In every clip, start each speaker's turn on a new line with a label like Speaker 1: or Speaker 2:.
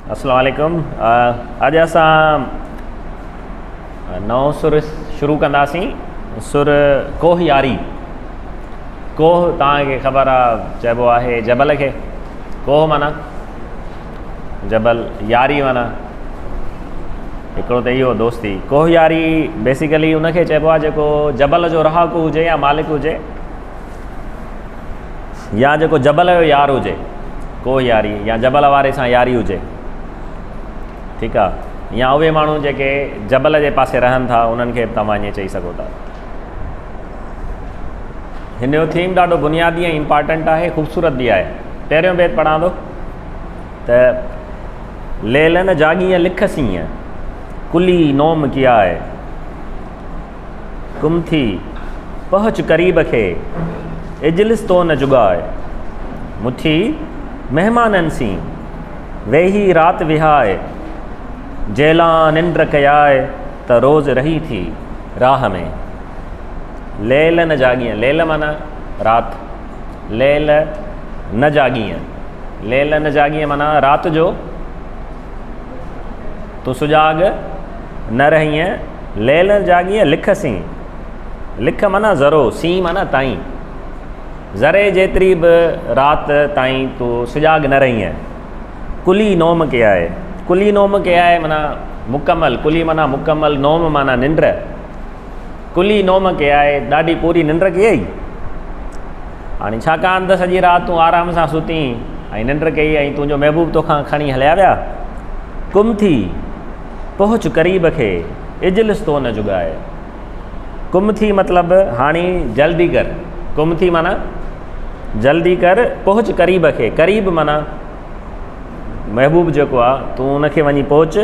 Speaker 1: अस्सलाम वालेकुम। अॼु असां नओं सुर शुरू कंदासीं। सुर कोह यारी। कोह तव्हांखे ख़बर आहे चइबो आहे जबल खे। कोह माना जबल, यारी माना हिकिड़ो त इहो दोस्ती। कोह यारी बेसिकली उनखे चइबो आहे जेको जबल जो रहाकू हुजे या मालिक हुजे या जेको जबल जो यार हुजे, कोह यारी, या जबल वारे सां यारी हुजे। ठीकु आहे, या उहे माण्हू जेके जबल जे पासे रहनि था उन्हनि खे तव्हां ईअं चई सघो था। हिन जो थीम ॾाढो बुनियादी ऐं इम्पॉर्टेंट आहे, ख़ूबसूरत बि आहे। पहिरियों बैत पढ़ां थो त लेलन जाॻीअ लिख सीअं कुली नोम किया है, गुम थी पहुच करीब खे इजलिस तो न जुगाए, मुठी महिमाननि सी वेही रात विहाए, जेला निंड कयाए त रोज़ रही थी राह में। लेल न जाॻीअ, लेल माना रात, लेल न जाॻीअ, लेल न जाॻीअ माना रात जो तूं सुजाॻ न रहीअ। लेल न जाॻीअ लिख सी, लिख माना ज़रो, सी माना ताईं, ज़रे जेतिरी बि राति ताईं तूं सुजाॻ न रहीअ। कुली नोम के आहे, कुली नोम के आहे माना मुकमल, कुली माना मुकमल, नोम माना निंड। कुली नोम के आहे, ॾाढी पूरी निंड कयई। हाणे छाकाणि त सॼी राति तूं आराम सां सुती ऐं निंड कई ऐं तुंहिंजो महबूब तोखां खणी हलिया विया। गुम थी पहुच करीब खे इजलिस तो न जुगाए। गुम थी मतिलबु हाणे जल्दी कर, गुम थी माना जल्दी कर, पहुच करीब खे, करीब माना महबूब जेको आहे तूं उनखे वञी पहुच।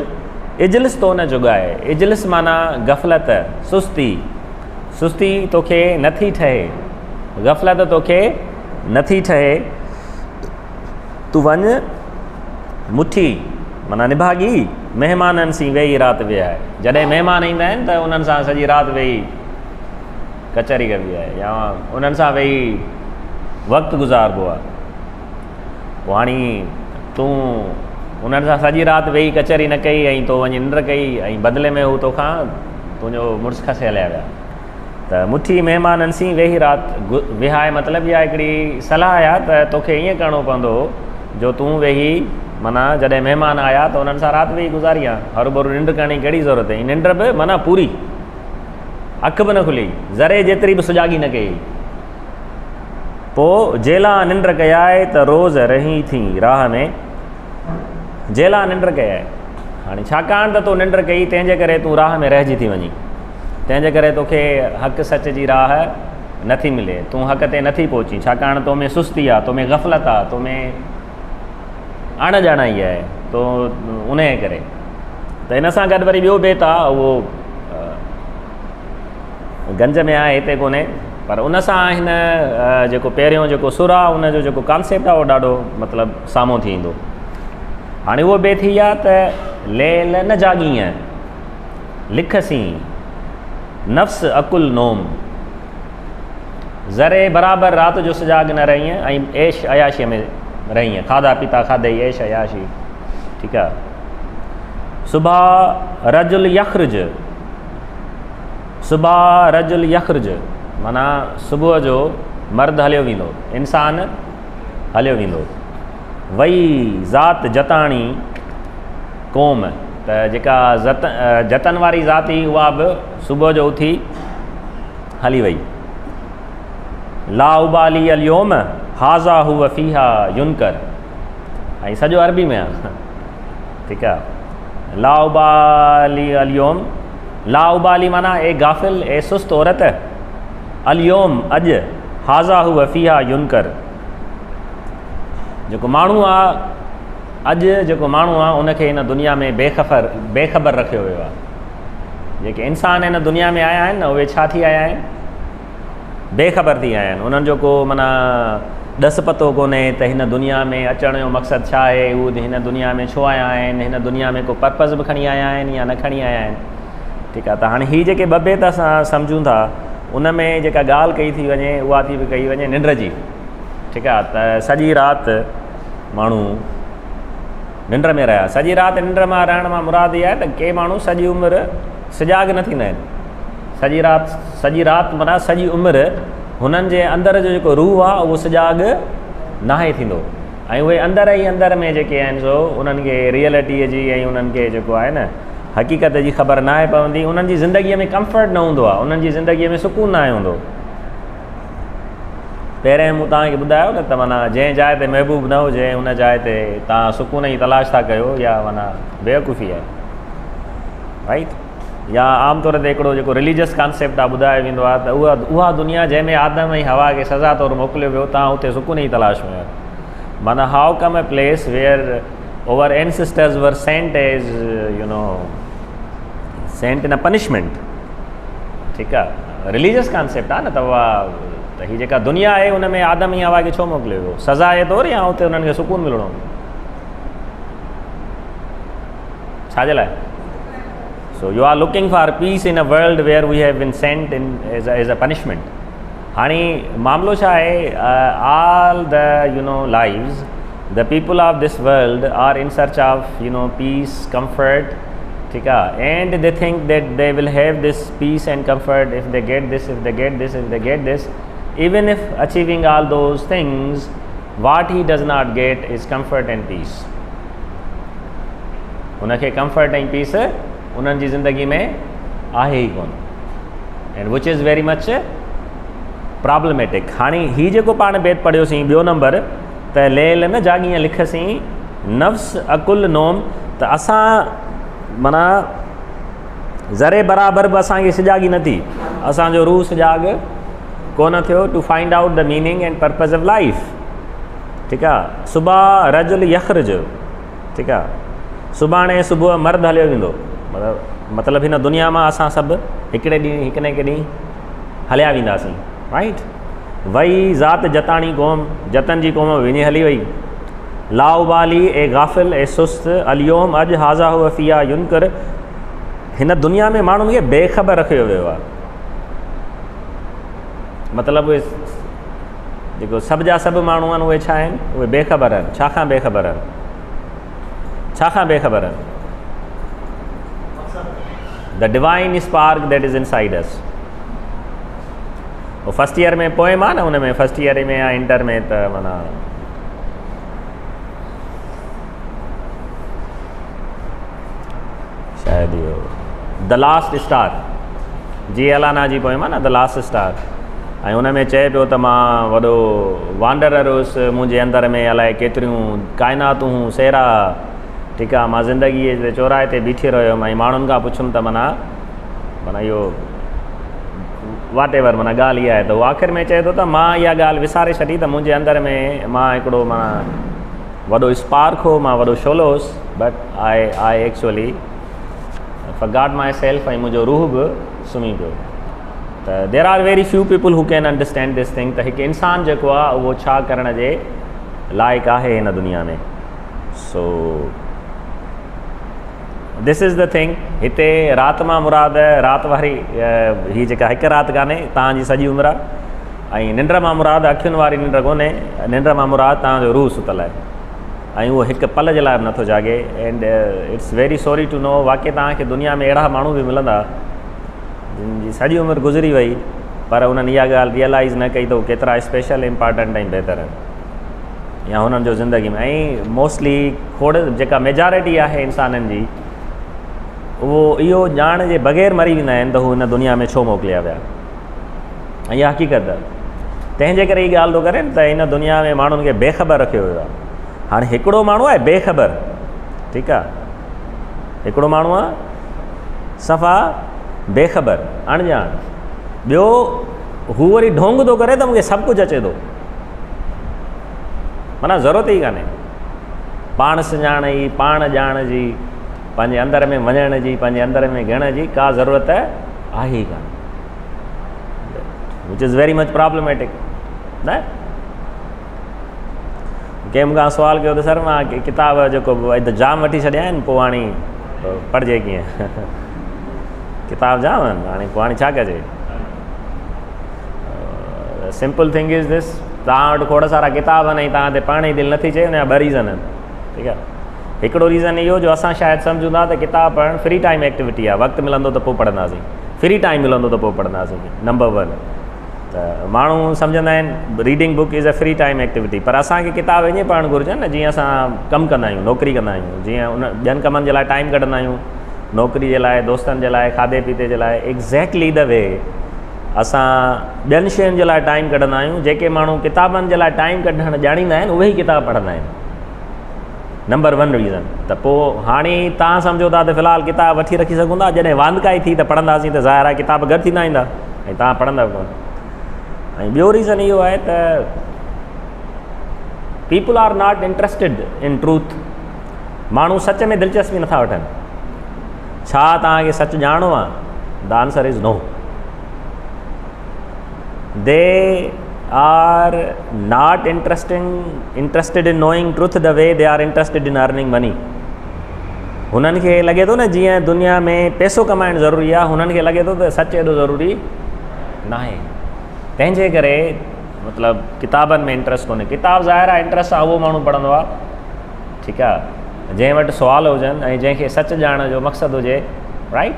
Speaker 1: इजलिस तो न जुगाए, इजलिस माना गफ़लत, सुस्ती, सुस्ती तोखे नथी ठहे, गफ़लत तोखे नथी ठहे, तूं वञ। मुठी माना निभागी महिमाननि सी वेही राति विहाए, जॾहिं महिमान ईंदा आहिनि त उन्हनि सां सॼी राति वेही कचहरी कबी आहे या उन्हनि सां वेही वक़्तु गुज़ारबो आहे। पोइ हाणे तूं उन्हनि सां सॼी राति वेही कचहरी न कई ऐं तो वञी निंड कई ऐं बदिले में हू तोखां तुंहिंजो मुड़ुसु खसे हलिया विया। त मुठी महिमाननि सी वेही राति विहाए मतिलबु इहा हिकिड़ी सलाह आहे त तोखे ईअं करिणो पवंदो जो तूं वेही माना जॾहिं महिमान आया त उन्हनि सां राति वेही गुज़ारी आहे। हरू भरू निंड करण जी कहिड़ी ज़रूरत आहे, निंड बि माना पूरी, अखि बि न खुली, ज़रे जेतिरी बि सुजाॻी न कई। पोइ जेला निंड कयाए त रोज़ रही थी राह में, जेला निंड कयाए। हाणे छाकाणि त तूं निंड कई तंहिंजे करे तूं राह में रहिजी थी वञी, तंहिंजे करे तोखे हक़ सच जी राह नथी मिले, तूं हक़ ते नथी पहुची, छाकाणि तो में सुस्ती आहे, तो में गफ़लत आहे, तो में अणॼाणाई आहे, तो उन जे करे। त हिन सां गॾु वरी ॿियो बैत आहे, उहो गंज में आहे, हिते कोन्हे, पर उन सां हिन जेको पहिरियों जेको सुर आहे उनजो जेको कॉन्सेप्ट आहे उहो ॾाढो मतिलबु साम्हूं थी ईंदो। हाणे उहो बैत थी आहे त लेल न जाॻीअ लिख सी नफ़्स अकुल नोम, ज़रे बराबरि राति जो सुजाॻ न रहीअ ऐं ऐश अयाशीअ में रहीअ, खाधा पीता खाधई, ऐश अयाशी। ठीकु आहे। सुबह रजुल यख़्रज, सुबह रजुल यख़्रज माना सुबुह जो मर्द हलियो वेंदो, इंसान हलियो वेंदो। वई ज़ात जताणी क़ौम, त जेका जतन वारी ज़ात हुई उहा बि सुबुह जो उथी हली वई। ला उबाली अलयोम हाज़ा हू वफ़ीहा युनकर, ऐं सॼो अरबी में आहे। ठीकु आहे। ला उबाली अलयोम, ला उबाली माना ए गाफ़िल, ए सुस्त औरत, अलयोम अॼु, हाज़ा हू वफ़ीहा युनकर, जेको माण्हू आहे अॼु, जेको माण्हू आहे उनखे हिन दुनिया में बेख़बर रखियो वियो आहे। जेके इंसान हिन दुनिया में आया आहिनि न उहे छा थी आया आहिनि, बेख़बर थी आया आहिनि। उन्हनि जो को माना ॾस पतो कोन्हे त हिन दुनिया में अचण जो मक़सदु छा आहे, उहे हिन दुनिया में छो आया आहिनि, हिन दुनिया में को पर्पज़ बि खणी आया आहिनि या न खणी आया आहिनि। ठीकु आहे। त हाणे हीअ जेके ॿ बैत असां सम्झूं था उन में जेका ॻाल्हि कई थी वञे उहा थी कई वञे निंड जी। ठीकु आहे। त सॼी राति माण्हू निंड में रहिया। सॼी राति निंड मां रहण मां मुराद इहा आहे त के माण्हू सॼी उमिरि सिजाग न थींदा आहिनि। सॼी राति माना सॼी उमिरि हुननि जे अंदरि जो जेको रूह आहे उहो सिजाग नाहे थींदो, ऐं उहे अंदरि में जेके आहिनि सो उन्हनि खे रियलिटीअ जी ऐं उन्हनि खे जेको आहे न हक़ीक़त जी ख़बर नाहे पवंदी। उन्हनि जी ज़िंदगीअ में कंफर्ट न हूंदो आहे, उन्हनि जी ज़िंदगीअ में सुकून न आहे हूंदो। पहिरें मूं तव्हांखे ॿुधायो न त माना जंहिं जाइ ते महबूब न हुजे उन जाइ ते तव्हां सुकून जी तलाश था कयो, या माना बेवकूफ़ी आहे, राइट। या आमतौर ते हिकिड़ो जेको रिलीजियस कॉन्सेप्ट आहे ॿुधायो वेंदो आहे त उहा दुनिया जंहिंमें आदम ऐं हवा खे सज़ा तौरु मोकिलियो वियो, तव्हां उते सुकून जी तलाश में आहियो। माना how come a place where our ancestors were sent as sent in a punishment. ठीकु आहे, रिलीजियस कॉन्सेप्ट आहे न। त उहा त हीअ जेका दुनिया आहे उन में आदम ऐं हवा खे छो मोकिलियो वियो, सज़ा जे तौरु या उते उन्हनि खे सुकून मिलणो छाजे लाइ? So you are looking for peace in a world where we have been sent in as a punishment. हाणे मामलो छा आहे, all the lives, the people of this world are in search of peace, comfort, ठीक है, and they think that they will have this peace and comfort if they get this, if they get this, if they get this. Even if achieving all those things, what he does not get is comfort and peace. उनखे comfort and peace उन्हनि जी ज़िंदगी में आहे ई कोन, and which is very much problematic. हाणे हीअ जेको पाण बैत पढ़ियोसीं ॿियो नंबर, त लेल न जाॻीअ लिखसीं नफ़्स अकुल नोम, त असां माना ज़रे बराबरि बि असांखे सिजागी न थी, असांजो रूह सिजाग कोन थियो to find out the meaning and purpose of life. ठीकु आहे, सुबह रजुल यख़्रज, ठीकु आहे, सुभाणे सुबुह मर्द हलियो वेंदो, मतिलबु हिन दुनिया मां असां सभु हिकिड़े न हिकु ॾींहुं हलिया वेंदासीं, राइट। वई ज़ात जताणी क़ौम, जतन जी क़ौम विञे हली वई। लाउबाली ए गाफ़िल ए सुस्त अलियोम अॼु हाज़ा हो वफ़िया युनकर, हिन दुनिया में माण्हुनि खे बेख़बर रखियो वियो आहे। मतिलबु उहे जेको सभु जा सभु माण्हू आहिनि उहे छा आहिनि, उहे बेख़बर आहिनि। छा खां बेख़बर आहिनि, छा खां बेख़बर आहिनि? The divine spark that is inside us. वो फर्स्ट ईयर में पोएम आहे न, हुन में फर्स्ट ईयर में या इंटर में, त माना शायदि इहो द लास्ट स्टार, जी अलाना जी पोएम आहे न, द लास्ट स्टार। ऐं हुन में चए पियो त मां वॾो वांडरर हुउसि, मुंहिंजे अंदरि में अलाए केतिरियूं काइनातूं हूं सेरा, ठीकु आहे, मां ज़िंदगीअ जे चौराहे ते बीठी रहियुमि ऐं माण्हुनि खां पुछुमि त माना इहो वाट एवर माना ॻाल्हि इहा आहे। त उहो आख़िर में चए थो त मां इहा ॻाल्हि विसारे छॾी, त मुंहिंजे अंदरि में मां हिकिड़ो माना वॾो स्पार्क हो, मां वॾो शोलो हुउसि, but I actually forgot my self, ऐं मुंहिंजो रूह बि सुम्ही पियो। त there are very few people who can understand this thing, त हिकु इंसानु जेको आहे उहो छा करण जे लाइक़ु आहे हिन दुनिया में। So this is the thing. हिते राति मां मुराद राति वारी हीअ जेका हिकु राति कान्हे, तव्हांजी सॼी उमिरि आहे, ऐं निंड मां मुराद अखियुनि वारी निंड कोन्हे, निंड मां मुराद तव्हांजो रूह सुतल आहे, ऐं उहो हिकु पल जे लाइ बि नथो जागे। And it's very sorry to know, वाक़ई तव्हांखे दुनिया में अहिड़ा माण्हू बि मिलंदा जिन जी सॼी उमिरि गुज़री वई, पर उन्हनि इहा ॻाल्हि रियलाइज़ न कई त उहे केतिरा स्पेशल इम्पॉर्टेंट ऐं बहितर आहिनि या हुननि जो ज़िंदगी में। ऐं मोस्टली खोड़ जेका मेजॉरिटी आहे इंसाननि जी, उहो इहो ॼाण जे बग़ैर मरी वेंदा आहिनि त हू हिन दुनिया में छो मोकिलिया विया, ऐं इहा हक़ीक़त आहे। तंहिंजे करे हीअ ॻाल्हि थो करे त हिन दुनिया में माण्हुनि खे बेख़बर रखियो वियो आहे। हाणे हिकिड़ो माण्हू आहे बेख़बर, ठीकु आहे, हिकिड़ो माण्हू आहे सफ़ा बेख़बर, अणॼाण। ॿियो हू वरी ढोंग थो करे त मूंखे सभु कुझु अचे थो, माना ज़रूरत ई कान्हे पाण सुञाण जी, पाण ॼाण जी, पंहिंजे अंदरि में वञण जी, पंहिंजे अंदरि में ॻण जी का ज़रूरत आहे ई कान, which is very much problematic न। कंहिं मूंखां सुवालु कयो त सर मां किताब जेको जाम वठी छॾिया आहिनि, पोइ हाणे पढ़िजे कीअं किताब जाम आहिनि, हाणे पोइ हाणे छा कजे। सिंपल थिंग इज़ दिस, तव्हां वटि खोड़ सारा किताब आहिनि ऐं तव्हां ते पढ़ण जी दिलि नथी चए, हुनजा ॿ रीज़न आहिनि, ठीकु आहे। हिकिड़ो रीज़न इहो जो असां शायदि सम्झूं था त किताब पढ़णु फ्री टाइम एक्टिविटी आहे, वक़्तु मिलंदो त पोइ पढ़ंदासीं, फ्री टाइम मिलंदो त पोइ पढ़ंदासीं, नंबर 1। त माण्हू सम्झंदा आहिनि reading book is a free time activity, पर असांखे किताब ईअं पढ़णु घुरिजे न जीअं असां कमु कंदा आहियूं, नौकिरी कंदा आहियूं, जीअं उन ॿियनि कमनि जे लाइ टाइम कढंदा आहियूं, नौकिरी जे लाइ, दोस्तनि जे लाइ, खाधे पीते जे लाइ, एग्ज़ैक्टली द वे असां ॿियनि शयुनि जे लाइ टाइम कढंदा आहियूं। जेके माण्हू किताबनि जे लाइ टाइम कढणु ॼाणींदा आहिनि उहे ई किताब पढ़ंदा आहिनि, नंबर 1 रीज़न। त पोइ हाणे तव्हां सम्झो था त फ़िलहालु किताब वठी रखी सघूं था, जॾहिं वांदकाई थी त पढ़ंदासीं त ज़ाहिर आहे किताब घरु थींदा ईंदा ऐं तव्हां पढ़ंदा कोन। ऐं ॿियो रीज़न इहो आहे त people are not interested in truth. माण्हू सच में दिलचस्पी नथा वठनि। छा तव्हांखे सच ॼाणो आहे? The answer is no. They are not interested in knowing truth the way they are interested in earning money. हुननि खे लॻे थो न जीअं दुनिया में पैसो कमाइणु ज़रूरी आहे, हुननि खे लॻे थो त सच एॾो ज़रूरी न आहे। तंहिंजे करे मतिलबु किताबनि में इंट्रस्ट कोन्हे। किताब ज़ाहिर आहे इंट्रस्ट आहे, उहो माण्हू पढ़ंदो आहे, ठीकु आहे, जंहिं वटि सुवाल हुजनि ऐं जंहिंखे सच ॼाणण जो मक़सदु हुजे, राइट।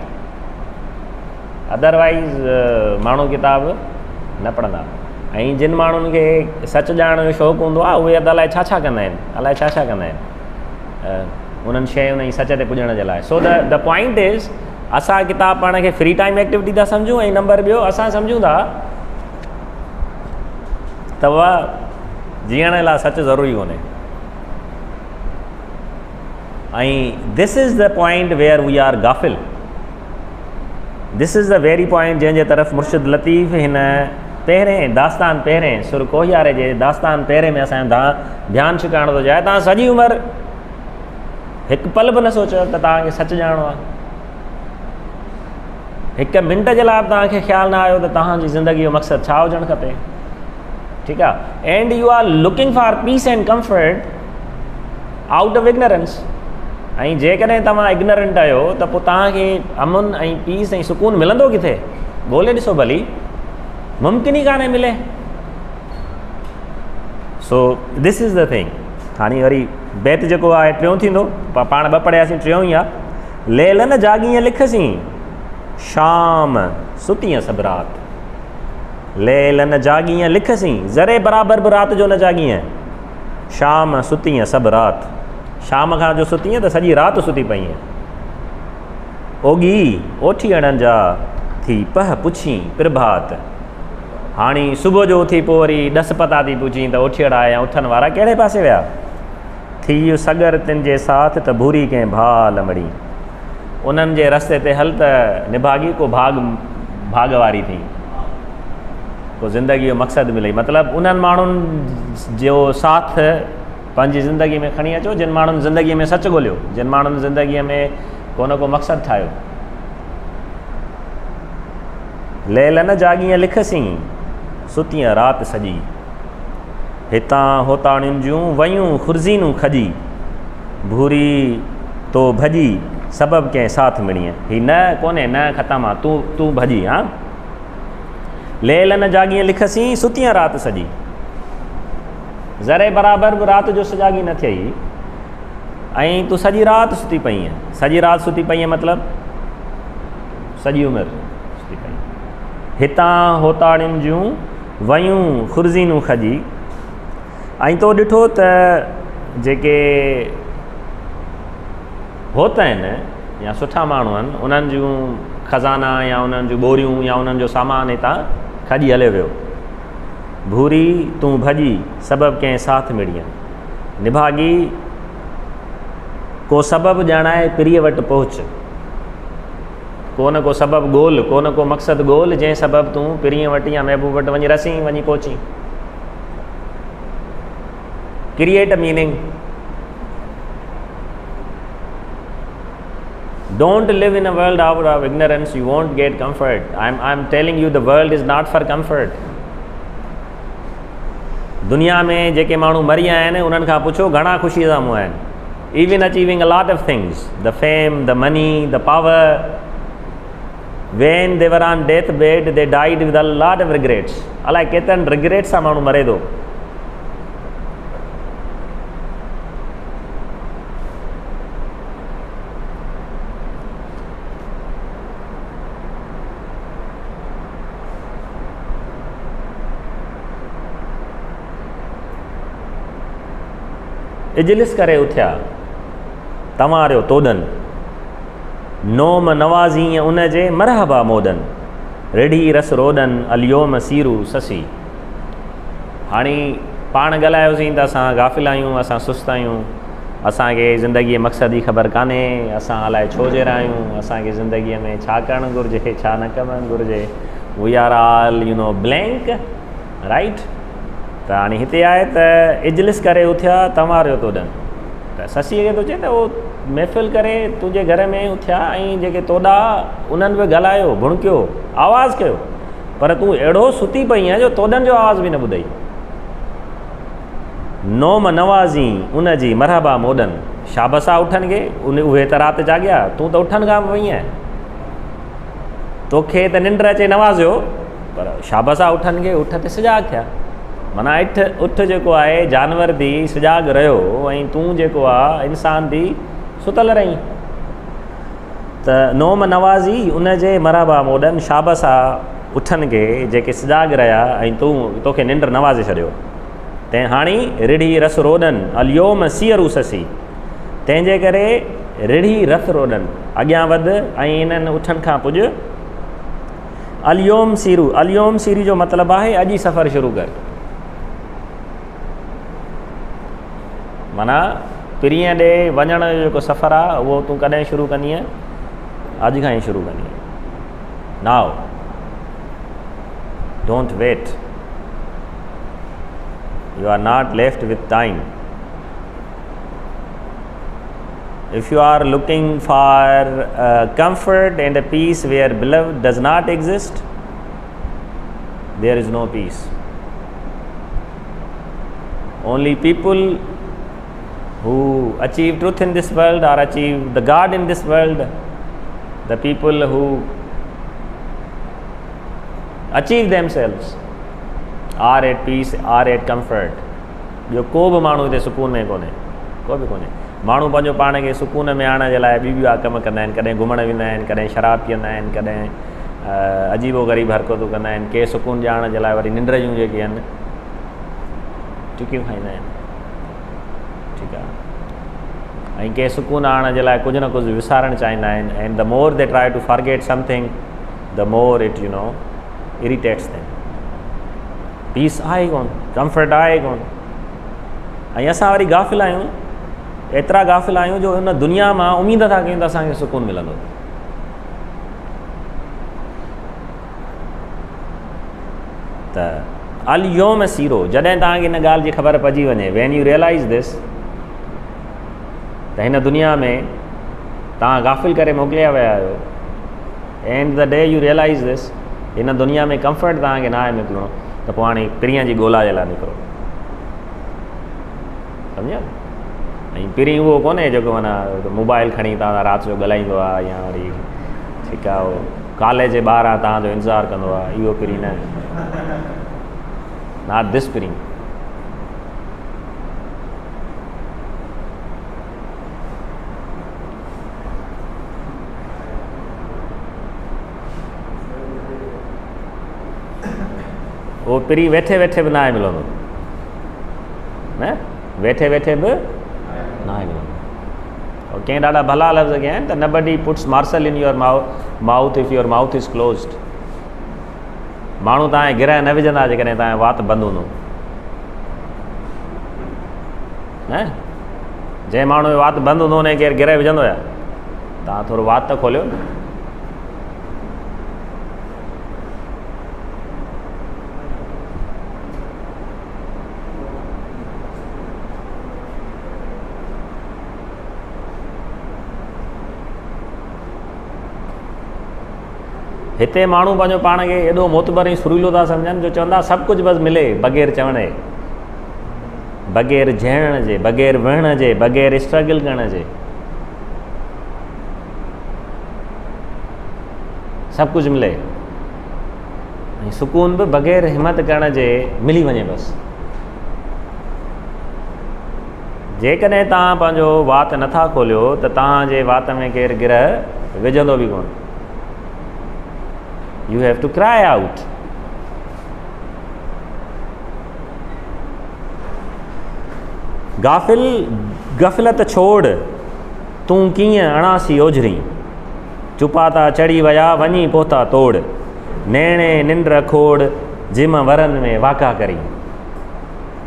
Speaker 1: अदरवाइज़ माण्हू किताब न पढ़ंदा। ऐं जिन माण्हुनि खे सच ॼाणण जो शौक़ु हूंदो आहे उहे अलाए छा छा कंदा आहिनि, अलाए छा छा कंदा आहिनि उन्हनि शयुनि ऐं सच ते पुॼण जे लाइ। सो द पॉइंट इज़ असां किताब पढ़ण खे फ्री टाइम एक्टिविटी था सम्झूं, ऐं नंबर ॿियो असां सम्झूं था त उहा जीअण लाइ सच ज़रूरी कोन्हे। ऐं this is the point where we are गाफ़िल। This is the very point जंहिंजे तरफ़ मुर्शिद लतीफ़ हिन पहिरें दास्तान, पहिरें सुर कोहियारे जे दास्तान पहिरें में असांजो ध्यानु छिकाइण थो चाहे। तव्हां सॼी उमिरि हिकु पल बि न सोचियो त तव्हांखे सच ॼाणणो आहे। हिकु मिंट जे लाइ बि तव्हांखे ख़्यालु न आयो त तव्हांजी ज़िंदगी जो मक़सदु छा हुजणु खपे, ठीकु आहे। And you are looking for peace and comfort out of ignorance. ऐं जेकॾहिं तव्हां इग्नोरेंट आहियो त पोइ तव्हांखे अमन ऐं पीस ऐं सुकून मिलंदो किथे? ॻोल्हे ॾिसो भली, मुमकिन ई कान्हे मिले। So this is the thing. हाणे वरी बैत जेको आहे टियों थींदो, पाण ॿ पढ़ियासीं, टियों ई आहे। लेलन जाॻीअ लिखसीं शाम सुतीअ सभु राति। लेलन जाॻीअ लिखसीं, ज़रे बराबरि बि राति जो न जाॻीअ, शाम सुतीअ सभु राति। शाम खां जो सुतीअ त सॼी राति सुती पईअ। ओगी ओठी अणनि जा थी पह पुछी प्रभात। हाणे सुबुह जो उथी पोइ वरी ॾस पता थी पुछी त ओठियड़ा या उथनि वारा कहिड़े पासे विया। थी सगर तिन जे साथ त भूरी कंहिं भाउ लमड़ी। उन्हनि जे रस्ते ते हल त निभागी को भाग वारी थी, को ज़िंदगी जो मक़सदु मिले। मतिलबु उन्हनि माण्हुनि जो साथ पंहिंजी ज़िंदगी में खणी अचो जिन माण्हुनि ज़िंदगीअ में सच ॻोल्हियो, जिन माण्हुनि ज़िंदगीअ में को न को मक़सदु ठाहियो। लेलन जाॻीअ लिखसीं सुतीअ राति सॼी। हितां होताणियुनि जूं वयूं खुर्ज़ीनूं खजी। भूरी तो भॼी सबबु कंहिं साथ मिणीअ। ही न कोन्हे, न ख़तमु आहे, तूं भॼी। हा, लेलन जाॻीअ लिखसीं सुतीअ राति सॼी। ज़रे बराबरि बि राति जो सजागी न थियई ऐं तूं सॼी राति सुती पईअ। सॼी राति सुती पईअ मतिलबु सॼी उमिरि सुती पई। हितां होताड़ियुनि जूं वयूं खुर्ज़ीनूं खजी। ऐं तो ॾिठो त जेके होत आहिनि या सुठा माण्हू आहिनि, उन्हनि जूं खज़ाना या उन्हनि जूं ॿोरियूं या उन्हनि जो सामान हितां खजी हलियो वियो। भूरी तूं भॼी सबबु कंहिं साथ मिड़ीअ। निभागी को सबबु ॼाणाए प्रिय वटि पहुच। को न को सबबु ॻोल्ह, को न को मक़सदु ॻोल्ह जंहिं सबबु तूं प्रिय वटि या महबूब वटि वञी रसीं, वञी पहुची। Create a meaning. Don't live in a world out of ignorance. You won't get comfort. I'm telling you, the world is not for comfort. दुनिया में जेके माण्हू मरी आया आहिनि उन्हनि खां पुछो घणा ख़ुशी सां मुंहुं आहिनि। Even achieving a lot of things, the fame, the money, the power. When they were on deathbed, they died with a lot of regrets. अलाए केतिरनि regrets सां माण्हू मरे थो। इजलिस करे उथिया तव्हां तोॾनि, नोम नवाज़ी उन जे मरहबा मोदन, रिढ़ी रस रोॾनि अलियोम सीरू ससी। हाणे पाण ॻाल्हायोसीं त असां गाफ़िल आहियूं, असां सुस्त आहियूं, असांखे ज़िंदगीअ मक़सद जी ख़बर कान्हे, असां अलाए छो जे रहिया असांखे ज़िंदगीअ में छा करणु घुरिजे छा न करणु घुरिजे। We are all blank right. त हाणे हिते आहे त इजलिस करे उथिया तव्हां तोॾनि, त ससीअ खे थो चए त उहो महफ़िल करे तुंहिंजे घर में उथिया ऐं जेके तोॾा उन्हनि बि ॻाल्हायो, भुणकियो, आवाज़ु कयो, पर तूं अहिड़ो सुती पई आहे जो तोॾनि जो आवाज़ बि न ॿुधई। नोम नवाज़ी उन जी मरहबा मोॾनि, शाबसा उठनि खे उहे त राति जाॻिया, तूं त उठनि खां वई आहीं, तोखे त निंड अचे नवाज़ियो, पर शाबसा उठनि खे उठ ते सजाग थिया। माना उठ जेको आहे जानवर थी सजाग रहियो ऐं तूं जेको आहे इंसान थी सुतल रही। त नोम नवाज़ी उन जे मरहबा मोॾनि, शाबसा उठनि खे जेके सजाग रहिया ऐं तोखे निंड नवाज़े छॾियो। तंहिं हाणे रिढ़ी रस रोॾनि अलियोम सीअरू ससी, तंहिंजे करे रिढ़ी रस रोॾनि अॻियां वधि ऐं इन्हनि उठनि खां पुॼ। अलियोम सीरू, अलियोम सीरी जो मतिलबु आहे अॼु ई सफ़र शुरू कर। माना पिरीअ ॾे वञण जो जेको सफ़रु आहे उहो तूं कॾहिं शुरू कंदीअ, अॼु खां ई शुरू कंदीअ। Now don't wait, you are not left with time. If you are looking for comfort and a peace where beloved does not exist, there is no peace. Only people who achieve truth in this world or achieve the God in this world, the people who achieve themselves are at peace, are at comfort. ॿियो को बि माण्हू हिते सुकून में कोन्हे, को बि कोन्हे। माण्हू पंहिंजो पाण खे सुकून में आणण जे लाइ ॿिया कम कंदा आहिनि, कॾहिं घुमणु वेंदा आहिनि, कॾहिं शराब पीअंदा आहिनि, कॾहिं अजीबो ग़रीब हरकतूं कंदा आहिनि, के सुकून ॼाणण जे लाइ वरी निंड जूं जेके आहिनि टिकियूं खाईंदा आहिनि, ठीकु आहे। ऐं के सुकून आणण जे लाइ कुझु न कुझु विसारणु चाहींदा आहिनि, and the more they try to forget something the more it irritates them. Peace आहे कोन, कंफर्ट आहे कोन, ऐं असां वरी गाफ़िल आहियूं, एतिरा गाफ़िल आहियूं जो हुन दुनिया मां उमेद था कयूं त असांखे सुकून मिलंदो। त अलियोम सीरो, जॾहिं तव्हांखे हिन ॻाल्हि जी ख़बर पइजी वञे, वैन यू रियलाइज़ दिस, त हिन दुनिया में तव्हां गाफ़िल करे मोकिलिया विया आहियो, and the day you realise this, हिन दुनिया में कंफर्ट तव्हांखे न आहे निकिरणो, त पोइ हाणे पिरीअ जी ॻोल्हा जे लाइ निकिरो, सम्झिया। ऐं पिरी उहो कोन्हे जेको माना मोबाइल खणी तव्हां राति जो ॻाल्हाईंदो आहे या वरी ठीकु आहे उहो कॉलेज जे ॿाहिरां तव्हांजो इंतज़ारु कंदो आहे, इहो पिरी न, नॉट दिस पिरी। उहो पिरी वेठे वेठे बि न आहे मिलंदो, न वेठे वेठे बि न आहे मिलंदो। और कंहिं ॾाढा भला लफ़्ज़ कया आहिनि त nobody puts marshal in your mouth if your mouth is closed. माण्हू तव्हांजे गिरह न विझंदा जेकॾहिं तव्हांजो वात बंदि हूंदो, न जंहिं माण्हू जो वात बंदि हूंदो हुनखे केरु गिरह विझंदो आहे, तव्हां थोरो वात त खोलियो न। हिते माण्हू पंहिंजो पाण खे एॾो मोतबर ऐं सुरीलो था सम्झनि जो चवंदा सभु कुझु बसि मिले बग़ैर चवण जे, बग़ैर झेड़ण जे, बग़ैर विहण जे, बग़ैर स्ट्रगल करण जे, सभु कुझु मिले। ऐं सुकून बि बग़ैर हिमत करण जे मिली वञे बसि। जेकॾहिं तव्हां पंहिंजो वात नथा खोलियो त तव्हांजे वात में केरु गिरह विझंदो बि कोन। You have to cry out. गाफ़िल गफ़लत छोड़ तूं कीअं अणासी ओझरी, चुपाता चढ़ी विया वञी पहुता तोड़, नेणे निंड खोड़ जिम वरनि में वाका करी।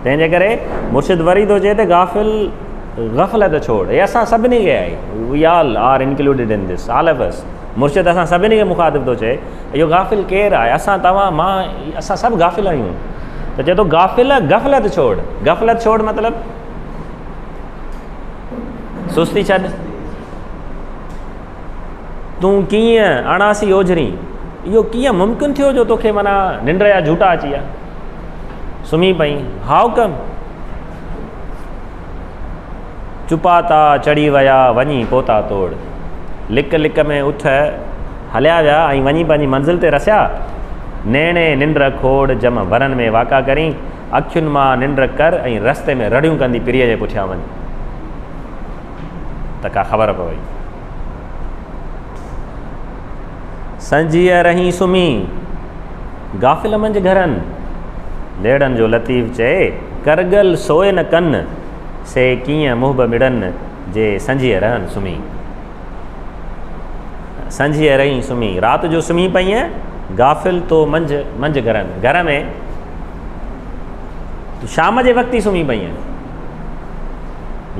Speaker 1: तंहिंजे करे मुर्शिद वरी थो चए त गाफ़िल गफ़लत छोड़, हे असां सभिनी खे आहे, we all are included in this, all of us. मुर्शिद असां सभिनी खे मुखातिब थो चए, इहो गाफ़िल केरु आहे? असां, तव्हां, मां, असां सभु गाफ़िल आहियूं। त चए थो गाफ़िल गफ़लत छोड़। गफ़लत छोड़ मतिलबु सुस्ती छॾ, तूं कीअं अणासी ओझरी। इहो कीअं मुमकिन थियो जो तोखे माना निंड जा झूटा अची विया, सुम्ही पई? How come? चुपाता चढ़ी विया वञी पहुता तोड़, लिक लिक में उथ हलिया विया ऐं वञी पंहिंजी मंज़िल ते रसिया। नेणे निंड खोड़ जम वरनि में वाका करी, अखियुनि मां निंड कर ऐं रस्ते में रड़ियूं कंदी पीरीअ जे पुठियां वञ, त का ख़बर पवई। संजीअ रही सुम्ही गाफ़िल मंझि घरनि, लेड़नि जो लतीफ़ चए करगल सोए न कनि, से कीअं मुंहं मिड़नि जे संजीअ रहनि सुम्ही। संजीअ रही सुम्ही, राति जो सुम्ही पई ऐं गाफ़िल तो मंझि घरनि, घर में शाम जे वक़्तु ई सुम्ही पई ऐं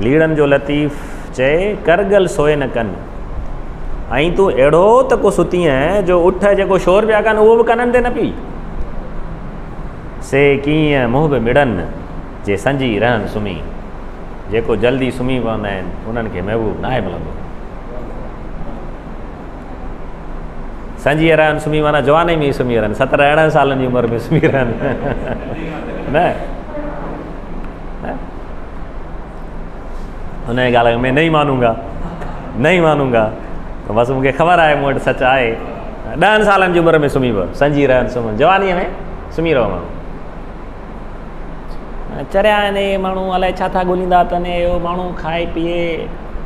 Speaker 1: लीड़नि जो लतीफ़ चए करगल सोए न कनि, ऐं तूं अहिड़ो त को सुती आहीं जो उठ जेको शोर पिया कनि उहो बि कननि ते न पई। से कीअं मुंहं मिड़नि जे संजी रहनि सुम्ही, जेको जल्दी सुम्ही पवंदा आहिनि उन्हनि खे महबूब नाहे मिलंदो। संजीअ रहनि सुम्ही माना जवानी में ई सुम्ही रहनि, 17-18 सालनि जी उमिरि में सुम्ही रहनि न हुन जी ॻाल्हि में नहीं मानूंगा, त बसि मूंखे ख़बर आहे मूं वटि सच आहे। 10 सालनि जी उमिरि में सुम्ही पियो, संजी रहनि सुम्ही, जवानीअ में सुम्ही रहो माण्हू। चरिया आहिनि माण्हू, अलाए छा था ॻोल्हींदा अथनि, इहो माण्हू खाए पीए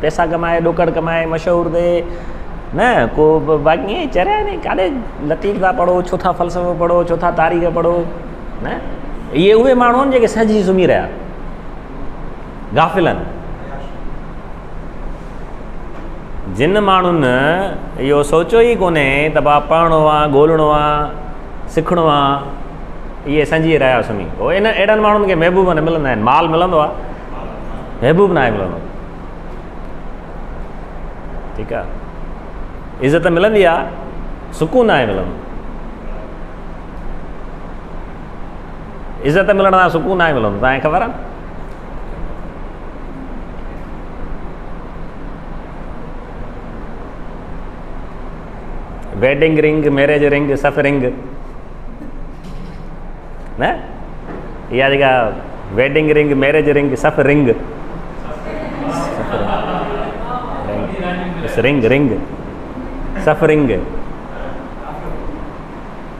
Speaker 1: पैसा कमाए ॾोकड़ कमाए मशहूरु थिए न को बाक़ी ईअं चरिया आहिनि। काॾे लतीफ़ था पढ़ो, छो था फ़लसफ़ो पढ़ो, छो था तारीख़ पढ़ो न? इहे उहे माण्हू आहिनि जेके सॼी सुम्ही रहिया गाफ़िलनि। जिन माण्हुनि इहो सोचियो ई कोन्हे त भाउ पढ़णो आहे, ॻोल्हणो आहे, सिखणो आहे, इहे संजी रहिया सुम्ही। पोइ इन अहिड़नि माण्हुनि खे महबूब न मिलंदा आहिनि, माल मिलंदो आहे, महबूब न आहे मिलंदो। ठीकु आहे, इज़त मिलंदी आहे, सुकून आहे मिलंदो। इज़त मिलण सां सुकून आहे मिलंदो, तव्हांखे ख़बर आहे? वेडिंग रिंग, मैरिज रिंग, सफ़ रिंग न, इहा जेका वेडिंग रिंग, मैरिज रिंग, सफ़ रिंग, रिंग सफ़ रिंग,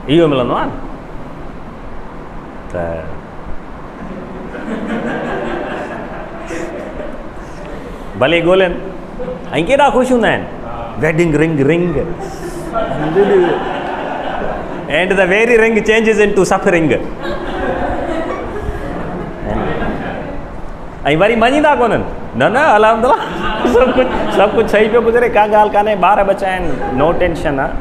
Speaker 1: इहो मिलंदो आहे न। त भले ॻोल्हनि ऐं केॾा ख़ुशि हूंदा आहिनि, wedding ring and the very ring changes into suffering। ऐं वरी मञींदा कोन्हनि, न अल्हम्दुलिल्लाह सभु कुझु सही पियो गुज़रे, का ॻाल्हि कान्हे, ॿार बचा आहिनि, नो टेंशन आहे,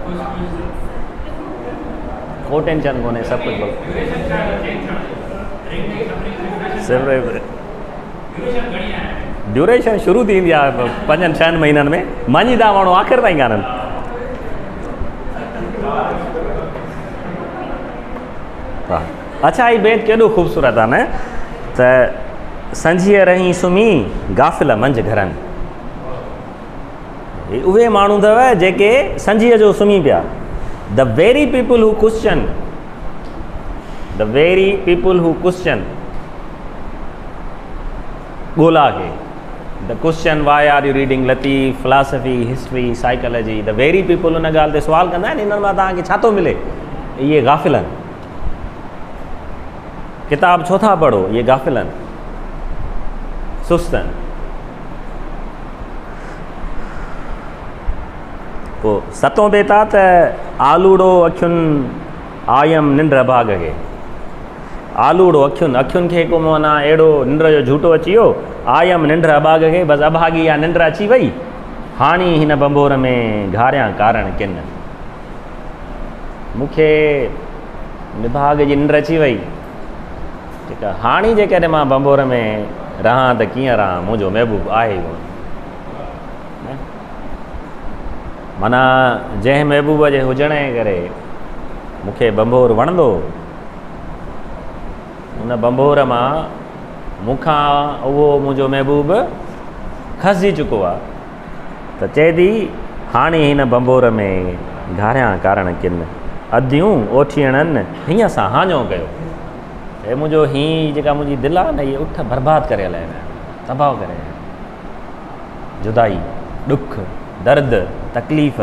Speaker 1: को टेंशन कोन्हे, सभु कुझु ड्यूरेशन शुरू थींदी आहे 5-6 महीननि में, मञींदा माण्हू आख़िर ताईं कान्हनि। अच्छा, ही बेत केॾो ख़ूबसूरत आहे न, त संजीअ रही सुम्ही गाफ़िल मंझि घरनि। उहे माण्हू अथव जेके संजीअ जो सुम्ही पिया। The very people who question ॻोल्हा खे, the question why are you reading Latif, philosophy, history, psychology, the very people उन ॻाल्हि ते सुवाल कंदा आहिनि, इन्हनि मां तव्हांखे छा थो मिले? इहे गाफ़िल आहिनि। किताब छो था पढ़ो? इहे गाफ़िल आहिनि, सुस्त आहिनि। पोइ सतों बेत आहे त आलूड़ो अखियुनि आयम निंड भाॻ खे। आलूड़ो अखियुनि खे को माना अहिड़ो निंड जो झूटो अची वियो आयम निंड अबाग खे बसि अभागी इहा निंड अची वई हाणी हिन बंबोर में घारियां कारण किन मूंखे निभाग जी निंड अची वई ठीकु आहे हाणे जेकॾहिं मां बंबोर में रहां त कीअं रहां मुंहिंजो महबूब आहे कोन माना जंहिं महबूब जे हुजण जे करे मूंखे बंबोर वणंदो उन बंबोर मां मूंखां उहो मुंहिंजो महबूब खसिजी चुको आहे त चए थी हाणे हिन बंबोर में घारियां कारण किन अधियूं ओठियणनि हीअं सां हाञो कयो हे मुंहिंजो हीअं जेका मुंहिंजी दिलि आहे न इहा उठ बर्बादु करे हलाइनि तबाह करे जुदाई ॾुख दर्द तकलीफ़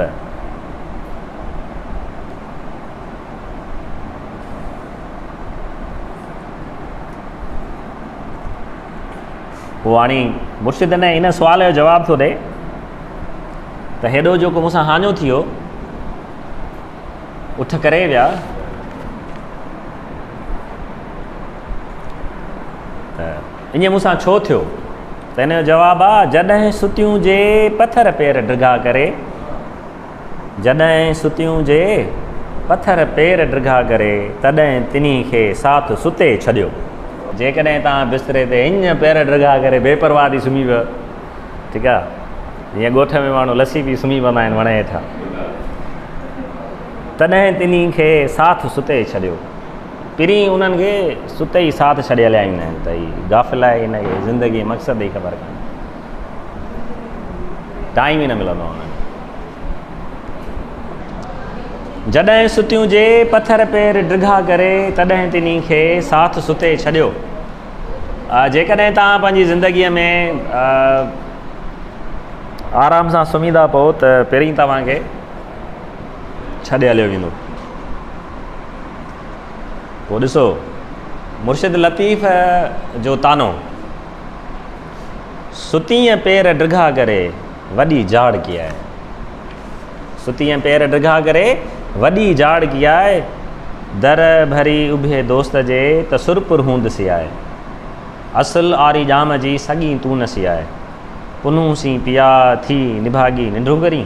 Speaker 1: पोइ हाणे मुर्शिद ने इन सुवाल जो जवाबु थो ॾे त हेॾो जेको मूंसां हाञो थी वियो उठ करे विया त ईअं मूंसां छो थियो त हिन जो जवाबु आहे जॾहिं सुतियूं जे पथर पेर ड्रिघा करे जॾहिं सुतियूं जे पथर पेर ड्रिघा करे तॾहिं तिन्ही खे साथ सुते छॾियो जेकॾहिं तव्हां बिस्तरे ते हीअं पेर ड्रिघा करे बेपरवाह थी सुम्ही वियो ठीकु आहे जीअं ॻोठ में माण्हू लस्सी पी सुम्ही पवंदा आहिनि वण हेठां तॾहिं तिन्ही खे साथ सुते छॾियो पहिरीं उन्हनि खे सुते ई साथ छॾे हलाईंदा आहिनि त हीअ गाफ़िल आहे हिन खे ज़िंदगीअ मक़सदु ई ख़बर कान्हे टाइम ई न मिलंदो आहे उन्हनि जॾहिं सुतियूं जे पथर पेर ड्रिघा करे तॾहिं तिन्ही खे साथ सुते छॾियो जेकॾहिं तव्हां पंहिंजी ज़िंदगीअ में आराम सां सुम्ही था पोइ त पहिरीं तव्हांखे छॾे हलियो वेंदो पोइ ॾिसो मुर्शिद लतीफ़ जो तानो सुतीअ पेर ड्रिघा करे वॾी जाड़ की आहे सुतीअ पेर ड्रिघा करे वॾी जाड़ की आहे दर भरी उभे दोस्त जे त सुरपुर हूंदसी आहे असुल आरी जाम जी सॻी तूं नसी आहे पुनू सी पिया थी निभागी निंड्रू करी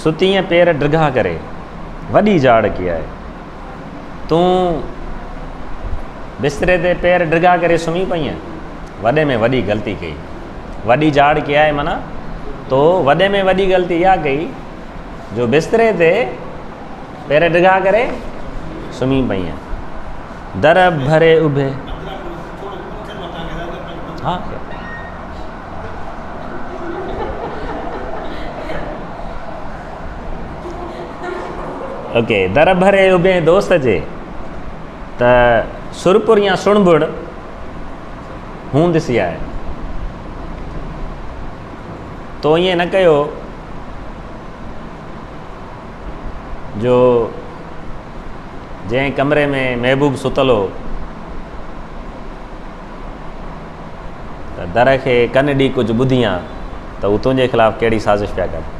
Speaker 1: सुतीअ पेर ड्रिघा करे वॾी जाड़ की आहे तूं बिस्तरे ते पेर ड्रिघा करे सुम्ही पई वॾे में वॾी ग़लती कई वॾी जाड़ की आहे माना तो वॾे में वॾी ग़लती इहा कई जो बिस्तरे ते पेर ड्रिघा करे सुम्ही पई दर भरे उभे हा ओके दर भरे उभे दोस्त जे त सुरपुर या सुणबुड़ हूंदसी आहे तो ईअं न कयो जो जंहिं कमरे में महबूब सुतल हो त दर खे कन ॾी कुझु ॿुधी आहे त हू तुंहिंजे ख़िलाफ़ु कहिड़ी साज़िश पिया कनि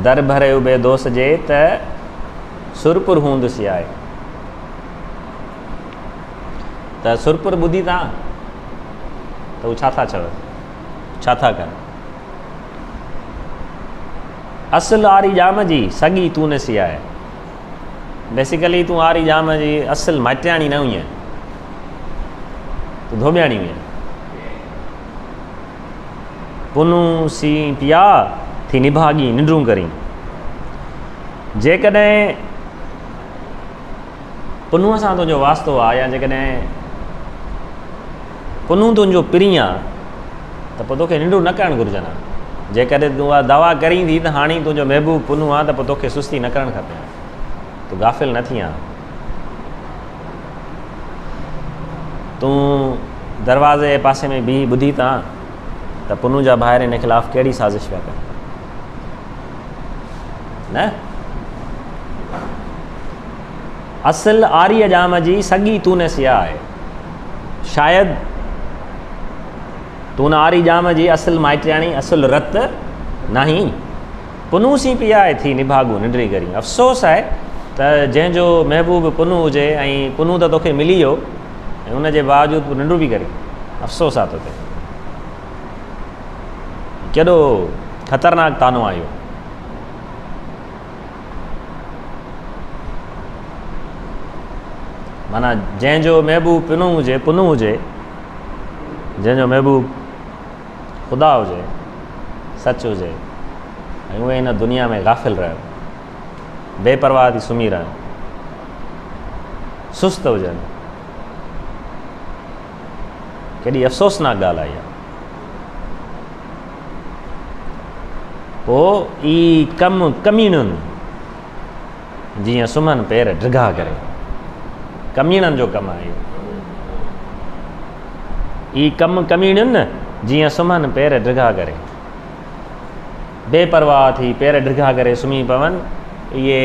Speaker 1: दर भरे उभे दोस्त जे त सुरपुर हूंदसी आहे त सुरपुर ॿुधी तव्हां त हू छा था चव छा था कनि असुल आरी जाम जी सॻी तूं नसी आहे बेसिकली तूं आरी जाम जी असुल माइटियाणी न हुई तूं धोबियाणी हुई पुनू सी पिया थी निभागी निंड्रू करी जेकॾहिं पुनूअ सां तुंहिंजो वास्तो आहे या जेकॾहिं पुनू तुंहिंजो पिरी आहे त पोइ तोखे निंड्रू न करणु घुरिजनि जेकॾहिं तूं उहा दवा करीं थी त हाणे तुंहिंजो महबूब पुनू आहे त पोइ तोखे सुस्ती न करणु खपे तूं गाफ़िल न थी आहे तूं दरवाज़े जे पासे में बीह ॿुधी था त पुनू जा ॿाहिरि हिन ख़िलाफ़ु कहिड़ी साज़िश पिया कनि न असुल आरीअ जाम जी सॻी तूं नसी आहे शायदि तूं न आरी जाम जी असुल माइटियाणी असुल रत नाही पुनू सी पिया आहे थी निभागू निंड्री करी अफ़सोस आहे त जंहिंजो महबूब पुनू हुजे ऐं पुनू त तोखे मिली वियो ऐं उनजे बावजूदि निंड बि करे, अफ़सोस आहे तोते। केॾो ख़तरनाक तानो आहे इहो। माना जंहिंजो महबूब पुनू हुजे, जंहिंजो महबूब ख़ुदा हुजे, सच हुजे, ऐं उहे हिन दुनिया में गाफ़िल रहियो, बेपरवाह थी सुम्ही रहियो, सुस्त हुजनि, केॾी अफ़सोसनाक ॻाल्हि आहे इहा। पोइ ई कमीणुनि जीअं सुम्हनि पेर ढिघा करे, कमीणनि जो कमु आहे इहो। ई कमीणुनि जीअं सुम्हनि पेर ढिघा करे, बेपरवाह थी पेर ढिघा करे सुम्ही पवनि, इहे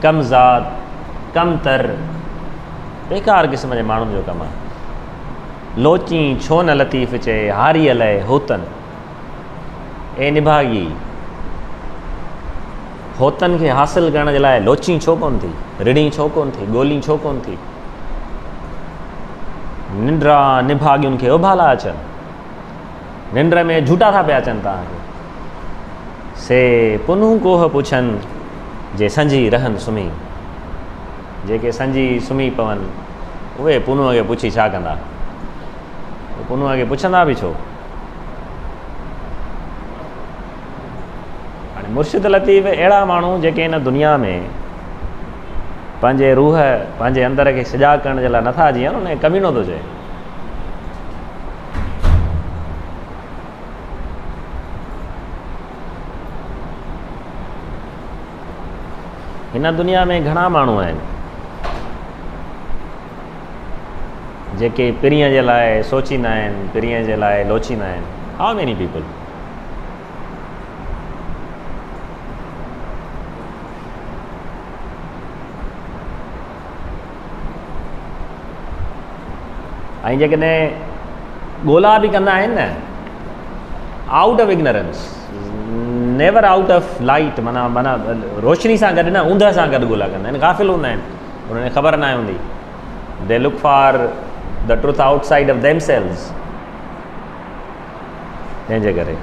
Speaker 1: कमज़ात कमतर बेकार क़िस्म जे माण्हुनि जो कमु आहे। लोची छो न लतीफ़ चए हारी अलाए होतन, ए निभागी होतन खे हासिलु करण जे लाइ लोची छो कोन थी, रिड़ी छो कोन थी, ॻोल्ही छो कोन थी। निंड्रा निभागियुनि खे उभाला अचनि, निंड में झूठा था पिया अचनि तव्हांखे। से पुनू कोह पुछनि जे संजी रहनि सुम्ही, जेके संजी सुम्ही पवनि उहे पुनूअ खे पुछी छा कंदा, पुनूअ खे पुछंदा बि छो। हाणे मुर्शिद लतीफ़ अहिड़ा माण्हू जेके हिन दुनिया में पंहिंजे रूह पंहिंजे अंदर खे सॼा करण जे लाइ नथा जीअनि, उन कमीनो थो चए। हिन दुनिया में घणा माण्हू आहिनि जेके पिरीअ जे लाइ सोचींदा आहिनि, पिरीअ जे लाइ लोचींदा आहिनि। हाउ मेनी पीपल? ऐं जेकॾहिं ॻोल्हा बि कंदा आहिनि न, out of ignorance, never out of light, माना रोशनी सां गॾु न, ऊंध सां गॾु ॻोल्हा कंदा आहिनि, गाफ़िल हूंदा आहिनि, उन्हनि खे ख़बर न हूंदी। They look for the truth outside of themselves. तंहिंजे करे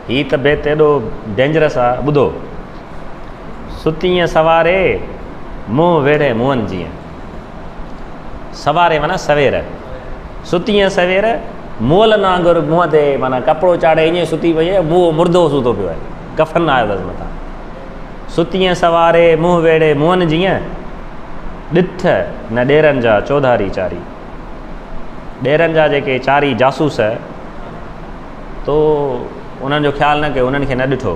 Speaker 1: हीअ त बेत एॾो डेंजरस आहे। ॿुधो, सुतीअ सवारे मुंहुं वेड़े मुंहनि जीअं, सवारे माना सवेर, सुतीअ सवेर मोल वांगुरु मुंहं ते माना कपिड़ो चाढ़े ईअं सुती पई आहे, मुंहुं मुर्दो सूतो पियो आहे, कफ़न आयो अथसि मथां। सुतीअ सवारे मुंहुं वेड़े मुंहनि जीअं, ॾिठ न ॾेरनि जा चौधारी चारी। ॾेरनि जा जेके चारी जासूस, तो उन्हनि जो ख़्यालु न कयो, उन्हनि खे न ॾिठो।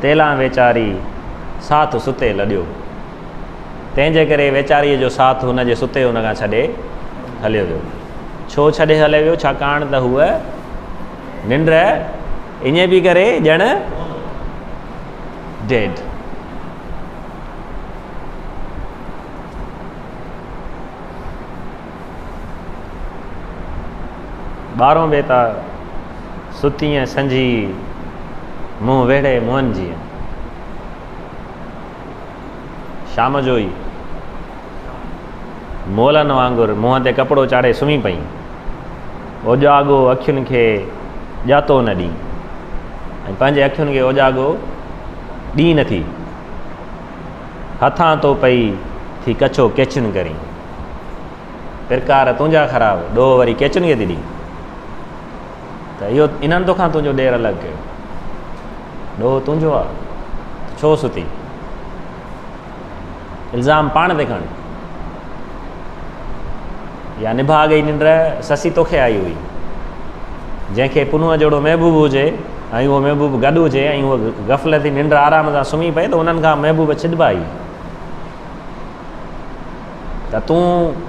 Speaker 1: तेला वेचारी साथ सुते लॾियो, तंहिंजे करे वेचारीअ जो साथ हुनजे सुते हुन खां छॾे हलियो वियो। छो छॾे हलियो वियो? छाकाणि त हूअ निंड ईअं बि करे ॼण डेड। ॿारहों बेत आहे, सुतीअ संजी मुंहुं वेड़े मुंहनि जीअं। शाम जो ई मोलनि वांगुरु मुंहं ते कपिड़ो चाढ़े सुम्ही पई, ओॼागो अखियुनि खे ॼातो न ॾी, ऐं पंहिंजे अखियुनि खे ओॼागो ॾी नथी। हथां तो पई थी कछो केचुनि करी, पिरकार तुंहिंजा ख़राबु, ॾोह वरी केचुनि खे थी ॾी। त इहो इन्हनि तोखां तुंहिंजो ॾेर अलॻि कयो, ॾोह तुंहिंजो आहे, छो सुती? इल्ज़ाम पाण ते खण। या निभा गई निंड ससी तोखे आई हुई, जंहिंखे पुनूअ जहिड़ो महबूब हुजे ऐं उहो महबूब गॾु हुजे ऐं उहो गफ़लती निंड आराम सां सुम्ही पए, त उन्हनि खां महबूब छिॾिबाई। त तूं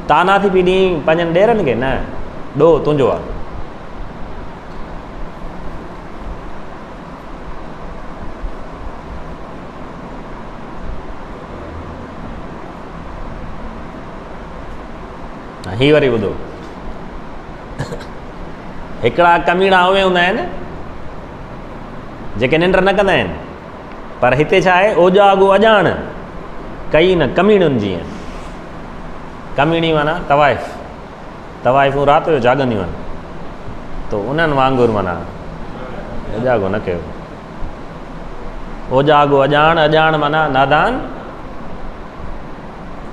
Speaker 1: ताना थी पई ॾीं पंहिंजनि ॾेरनि खे? न, ॾोह तुंहिंजो आहे। ही वरी ॿुधो, हिकिड़ा कमीणा उहे हूंदा आहिनि जेके निंड न कंदा आहिनि, पर हिते छा आहे, ओॼागो अॼाण, कई न कमीणियुनि जीअं। कमीणी माना तवाइफ़ूं राति जो जाॻंदियूं आहिनि, त उन्हनि वांगुरु माना ओजागो न कयो। ओजागो अॼाण माना नादान,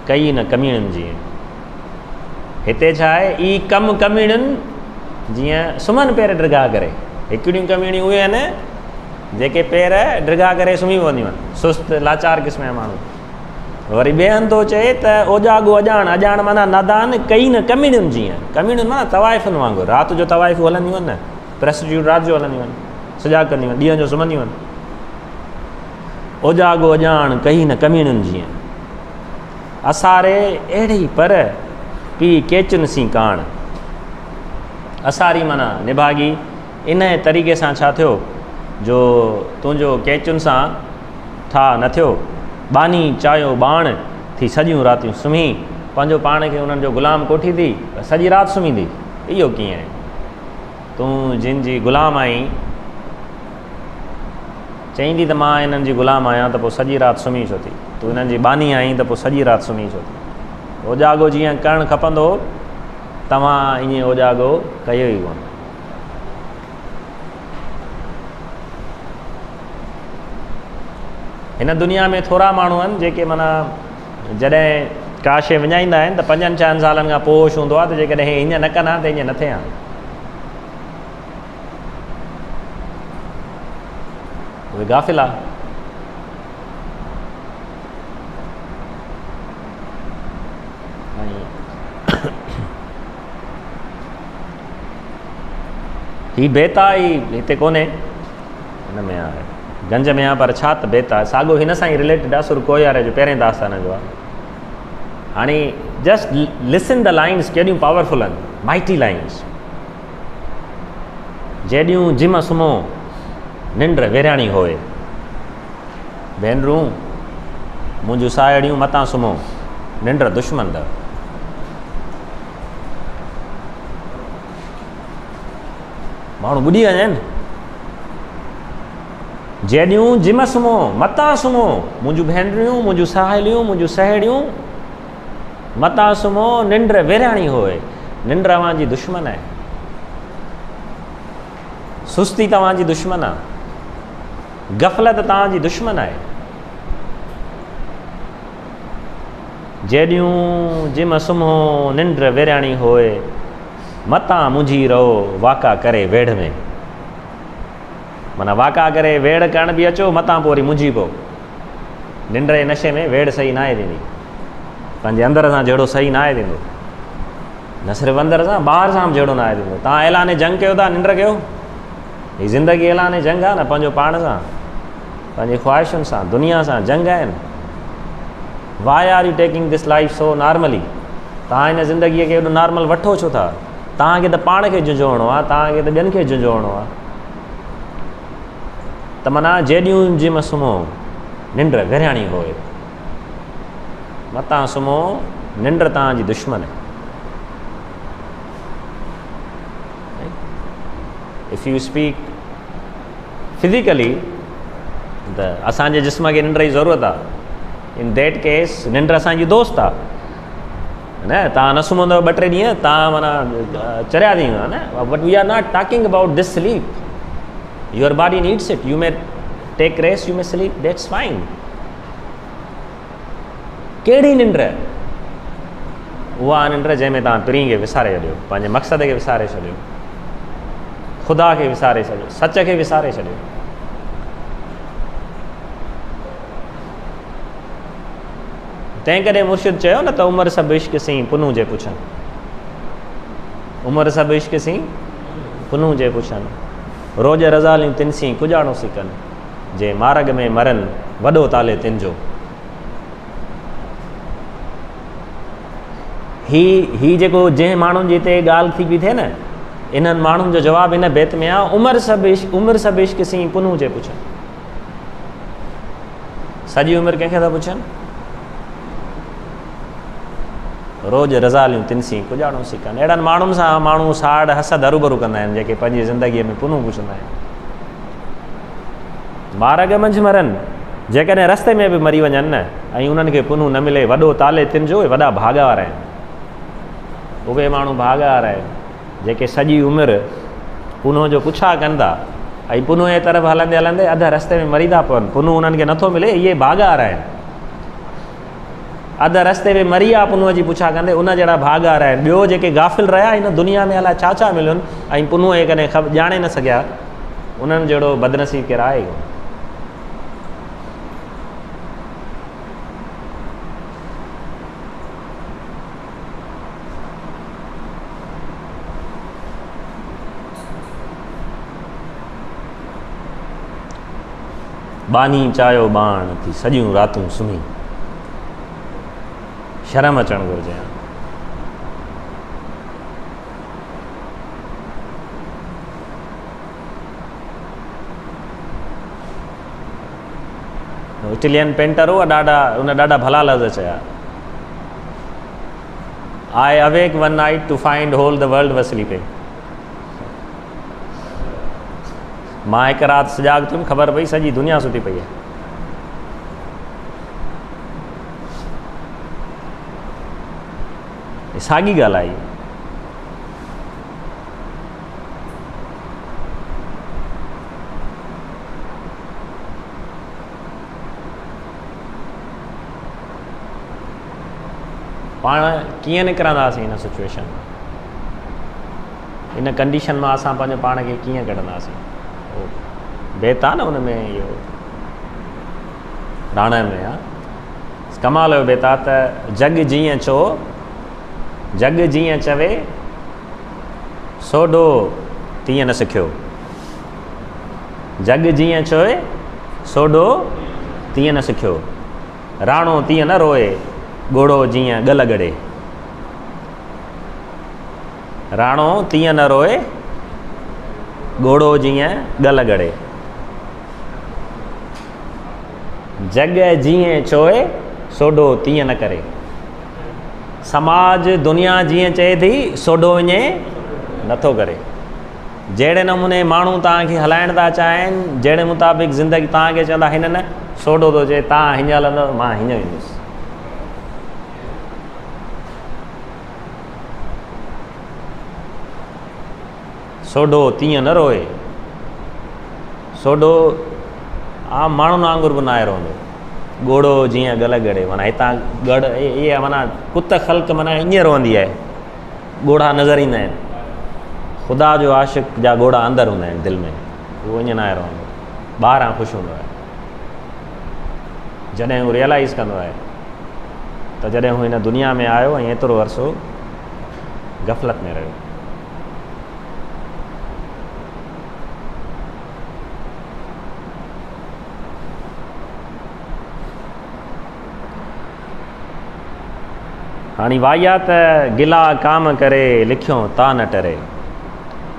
Speaker 1: कई न कमीणियुनि जीअं। हिते छा आहे, ई कमीणियुनि जीअं सुम्हनि पेर ड्रिगा करे। हिकिड़ियूं कमीणियूं उहे आहिनि जेके पेर ड्रिगा करे सुम्ही पवंदियूं आहिनि, सुस्त लाचार क़िस्म जा माण्हू। वरी ॿिए हंधि थो चए त ओजागो अॼाण माना नादान, कई न कमीणियुनि जीअं। कमीणियुनि माना तवाइफ़ुनि वांगुरु। राति जो तवाइफ़ूं हलंदियूं आहिनि न, प्रेस्टिट्यूट राति जो हलंदियूं आहिनि, सॼा कंदियूं आहिनि, ॾींहं जो सुम्हंदियूं आहिनि। ओजागो अॼाण कई न कमीणियुनि जीअं। असारे अहिड़ी पर पी केचुनि सी काण। असारी माना निभागी। इन तरीक़े सां छा थियो जो तुंहिंजो केचुनि सां ठा न थियो। बानी चाहियो बाण थी सॼियूं रातियूं सुम्ही, पंहिंजो पाण खे उन्हनि जो ग़ुलाम कोठी थी, सॼी राति सुम्हींदी। इहो कीअं आहे? तूं जिन जी ग़ुलाम आहीं, चईंदी त मां इन्हनि जी ग़ुलाम आहियां, त पोइ सॼी राति सुम्ही छो थी? तूं इन्हनि जी बानी आहीं त पोइ सॼी राति सुम्ही छो थी? ओजागो जीअं करणु खपंदो, तव्हां ईअं ओजागो कयो ई कोन। हिन दुनिया में थोरा माण्हू आहिनि जेके माना जॾहिं का शइ विञाईंदा आहिनि त 5-6 सालनि खां पोइ होश हूंदो आहे त जेकॾहिं हीअं न कंदा त ईअं न थिए हा। उहे गाफ़िल आहे। ही बेत आहे, हिते कोन्हे, हिन में आहे गंज में आहे, पर छा त बेत आहे। साॻियो हिन सां ई रिलेटेड आहे, सुर कोयारे जो पहिरें दास्तान जो आहे। हाणे जस्ट लिसन द लाइन्स, केॾियूं पावरफुल आहिनि, माइटी लाइन्स। जेॾियूं जिम सुम्हो निंड वेराणी होए, भेनरूं मुंहिंजूं साहेड़ियूं मतां सुम्हो निंड दुश्मन अथव। माण्हू ॿुधी वञनि। जेॾियूं जिम सुम्हो मतां सुम्हो, मुंहिंजूं भेनरियूं मुंहिंजूं साहेड़ियूं मतां सुम्हो निंड वेराणी होए। निंड तव्हांजी दुश्मन आहे, सुस्ती तव्हांजी दुश्मन आहे, गफ़लत तव्हांजी दुश्मन आहे। जेॾियूं जिम सुम्हो निंड वेराणी होए, मतां मुंझी रहो वाका करे वेड़ में। माना वाका करे वेड़ करण बि अचो, मतां पोइ वरी मुंझी पओ। निंड जे नशे में वेड़ सही न आहे थींदी, पंहिंजे अंदर सां जहिड़ो सही न आहे थींदो, न सिर्फ़ु अंदर सां ॿाहिरि सां बि जहिड़ो न आहे थींदो। तव्हां ऐलान जंग कयो था निंड कयो? हीअ ज़िंदगी ऐलान जंग आहे न, पंहिंजो पाण सां, पंहिंजी ख़्वाहिशुनि सां, दुनिया सां जंग आहिनि। Why are you taking this life so normally? तव्हां हिन ज़िंदगीअ खे एॾो नॉर्मल वठो छो था? तव्हांखे त पाण खे झुंझोड़णो आहे, तव्हांखे त ॿियनि खे झुंझोड़णो आहे। त माना जेॾियूं जिम सुम्हो निंड वेराणी होए, मतां सुम्हो निंड तव्हांजी दुश्मन आहे। इफ यू स्पीक फिज़िकली त असांजे जिस्म खे निंड जी ज़रूरत आहे। इन दैट केस निंड असांजी दोस्त आहे न। तव्हां न सुम्हंदव 2-3 ॾींहं, तव्हां माना चरिया थी वेंदा न। But we are not talking about this sleep. Your body needs it, you may take rest, you may sleep, that's fine. कहिड़ी निंड? उहा निंड जंहिंमें तव्हां तुरी खे विसारे छॾियो, पंहिंजे मक़सद खे विसारे छॾियो, ख़ुदा खे विसारे छॾियो, सच खे विसारे छॾियो। तंहिं करे मुर्शिद चयो न त उमिरि सभु इश्क सी पुनू जे पुछनि। उमिरि सभु इश्क सी पुनू जे पुछनि। रोज़ रज़ालियूं तिन सी कुॼाणो सिकनि, जे मार्ग में मरनि वॾो ताले तिन जो। ही जेको जंहिं माण्हुनि जी हिते ॻाल्हि थी पई थिए न, इन्हनि माण्हुनि जो जवाबु हिन बैत में आहे, उमिरि सभु इश्क सी पुनू जे पुछनि। सॼी उमिरि कंहिंखे था पुछनि? रोज़ रज़ालियूं तिनसी कुॼाणो सिकनि। अहिड़नि माण्हुनि सां माण्हू साड़ हसद हरूभरू कंदा आहिनि, जेके पंहिंजी ज़िंदगीअ में पुनू पुछंदा आहिनि। मार्ग मंझि मरनि जेकॾहिं रस्ते में बि मरी वञनि न ऐं उन्हनि खे पुनू न मिले, वॾो ताले तिन जो वॾा भागा वारा आहिनि। उहे माण्हू भागा वारा आहिनि जेके सॼी उमिरि पुनू जो पुछा कनि था ऐं पुनू जे तरफ़ हलंदे हलंदे अध रस्ते में मरी था पवनि, पुनू उन्हनि खे नथो मिले, इहे भागा वारा आहिनि। अध रस्ते में मरी आहे पुनूअ जी पुछा कंदे, उन जहिड़ा भागा वारा आहिनि। ॿियो जेके गाफ़िल रहिया हिन दुनिया में अलाए छा छा मिलियुनि ऐं पुनूअ खे कॾहिं ॼाणे न सघिया, उन्हनि जहिड़ो बदनसीब केरु आहे? बानी चाहियो बाण थी सॼियूं रातूं सुम्ही, शर्म अचणु घुरिजे। इटलियन पेंटर हुआ, ॾाढा भला लफ़्ज़ चया। I awake one night to find whole the world was sleeping. मां हिकु राति सजाग थियुमि, ख़बर पई सॼी दुनिया सुठी पई आहे। साॻी ॻाल्हि आई। पाण कीअं निकिरंदासीं हिन सिचुएशन मां, हिन कंडीशन मां असां पंहिंजे पाण खे कीअं कढंदासीं? बेत आहे न हुन में, इहो राणण में आहे, कमाल जो बेत आहे त जग जीअं चओ, जग जीअं चवे सोडो तीअं न सिखियो। जग जीअं चवे सोडो तीअं न सिखियो। राणो तीअं न रोए, घोड़ो जीअं ॻल ॻड़े। राणो तीअं न रोए, घोड़ो जीअं ॻल ॻड़े। जग जीअं चोए सोडो तीअं न करे। समाज दुनिया जीअं चए थी सोडो वञे नथो करे। जहिड़े नमूने माण्हू तव्हांखे हलाइण था चाहिनि, जहिड़े मुताबिक़ ज़िंदगी तव्हांखे चवंदा हिन न सोडो थो चए, तव्हां हीअं हलंदव मां हीअं वेंदुसि। सोडो तीअं न रोए, सोडो आम माण्हुनि वांगुरु बि न आहे रहंदो। घोड़ो जीअं ॻल ॻड़े, माना हितां गड़ इहे माना कुत ख़ल्क़ माना ईअं रहंदी आहे। घोड़ा नज़र ईंदा आहिनि, ख़ुदा जो आशिक़ जा घोड़ा अंदरि हूंदा आहिनि दिलि में, उहो ईअं न आहे रहंदो, ॿाहिरां ख़ुशि हूंदो आहे। जॾहिं हू रियलाइज़ कंदो आहे त जॾहिं हू हिन दुनिया में आयो ऐं एतिरो अरसो ग़फ़लत में रहियो। हाणे वाहियात गिला काम करे लिखियो ता न टरे।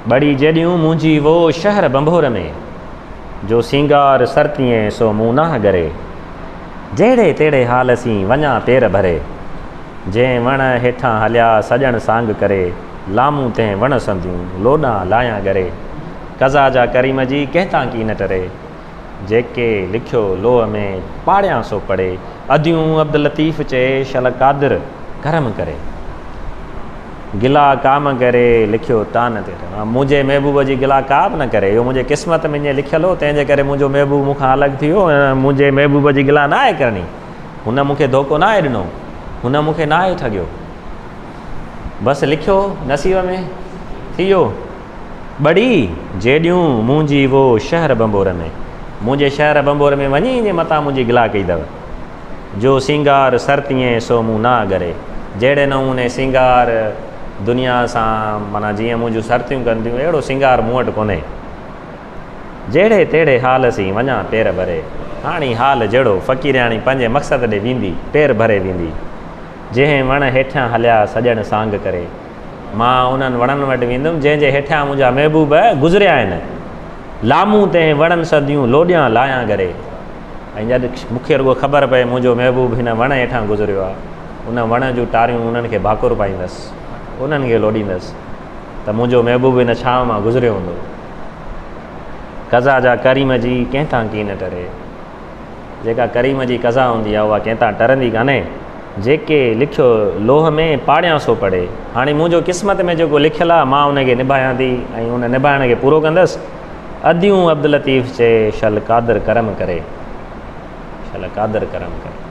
Speaker 1: बड़ी जेॾियूं मुंहिंजी वो शहर बंभोर में, जो सिंगार सरतीअं सो मूं न करे। जहिड़े तहिड़े हाल सी वञा पेर भरे, जंहिं वण हेठां हलिया सॼण सांग करे। लामूं तंहिं वण संदियूं लोॾां लायां गरे। कज़ा जा करीम जी कंहिंतां की न टरे, जेके लिखियो लोह में पाड़ियां सो पढ़े। अदियूं अब्दुल लतीफ़ चए शल कादिर करम करे। गिला काम करे लिखियो ता न ते। मुंहिंजे महबूब जी गिला का बि न करे, इहो मुंहिंजे क़िस्मत में ईअं लिखियलु हो, तंहिंजे करे मुंहिंजो महबूब मूंखां अलॻि थी वियो। मुंहिंजे महबूब जी गिला न आहे करणी, हुन मूंखे धोखो न आहे ॾिनो, हुन मूंखे न आहे ठॻियो। बसि लिखियो नसीब में थी वियो। बड़ी जेॾियूं मुंहिंजी वो शहर बंबोर में, मुंहिंजे शहर बंबोर में वञी जे मथां मुंहिंजी गिला कई अथव। जो सिंगार सरतीअं सो मूं न अगरे। जहिड़े नमूने सिंगार दुनिया सां माना जीअं मुंहिंजूं सरतियूं कंदियूं, अहिड़ो सिंगार मूं वटि कोन्हे। जहिड़े तहिड़े हाल सी वञा पेर भरे। हाणे हाल जहिड़ो फ़क़ीराणी पंहिंजे मक़सद ॾे वेंदी, पेर भरे वेंदी। जंहिं वण हेठियां हलिया सॼण सांग करे। मां उन्हनि वणनि वटि वेंदुमि जंहिंजे हेठियां मुंहिंजा महबूब गुज़रिया आहिनि। लामूं तंहिं वणनि सदियूं लोॾियां लायां करे। ऐं जॾहिं मूंखे रुॻो ख़बर पए मुंहिंजो महबूब हिन वण हेठां गुज़रियो आहे, उन वण जूं टारियूं उन्हनि खे भाकुर पाईंदसि, उन्हनि खे लोॾींदसि त मुंहिंजो महबूब हिन छांव मां गुज़रियो हूंदो। कज़ा जा करीम जी कंहिंतां की न टरे। जेका करीम जी कज़ा हूंदी आहे उहा कंहिं तां टरंदी कान्हे। जेके लिखियो लोह में पाड़ियां सो पढ़े। हाणे मुंहिंजो क़िस्मत में जेको लिखियलु आहे मां उनखे निभायां थी ऐं उन निभाइण खे पूरो कंदुसि। अदियूं अब्दुल लतीफ़ चए शल क़ादिर करम करे, शल क़ादिर करम करे।